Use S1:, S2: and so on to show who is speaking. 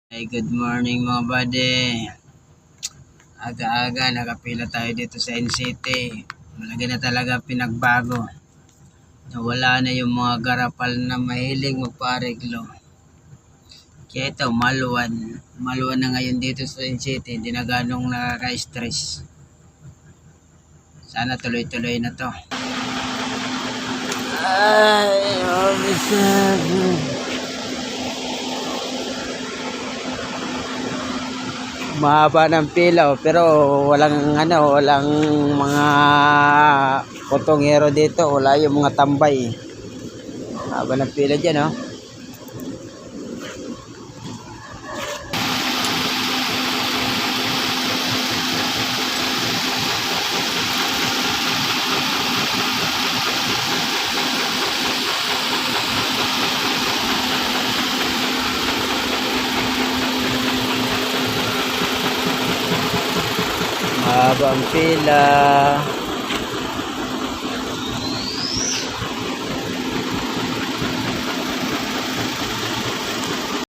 S1: Hey, good morning mga buddy. Aga-aga nakapila tayo dito sa NCT. Malaki na talaga pinagbago. Nawala na yung mga garapal na mahilig magpareglo. Kaya ito, maluwan. Maluwan na ngayon dito sa NCT. Hindi na ganong nakaka-stress. Sana tuloy-tuloy na to. Ay, mabisago. Mahaba ng pila pero walang mga potongero dito, wala yung mga tambay. Mahaba ng pila diyan, oh. Mahaba ang pila.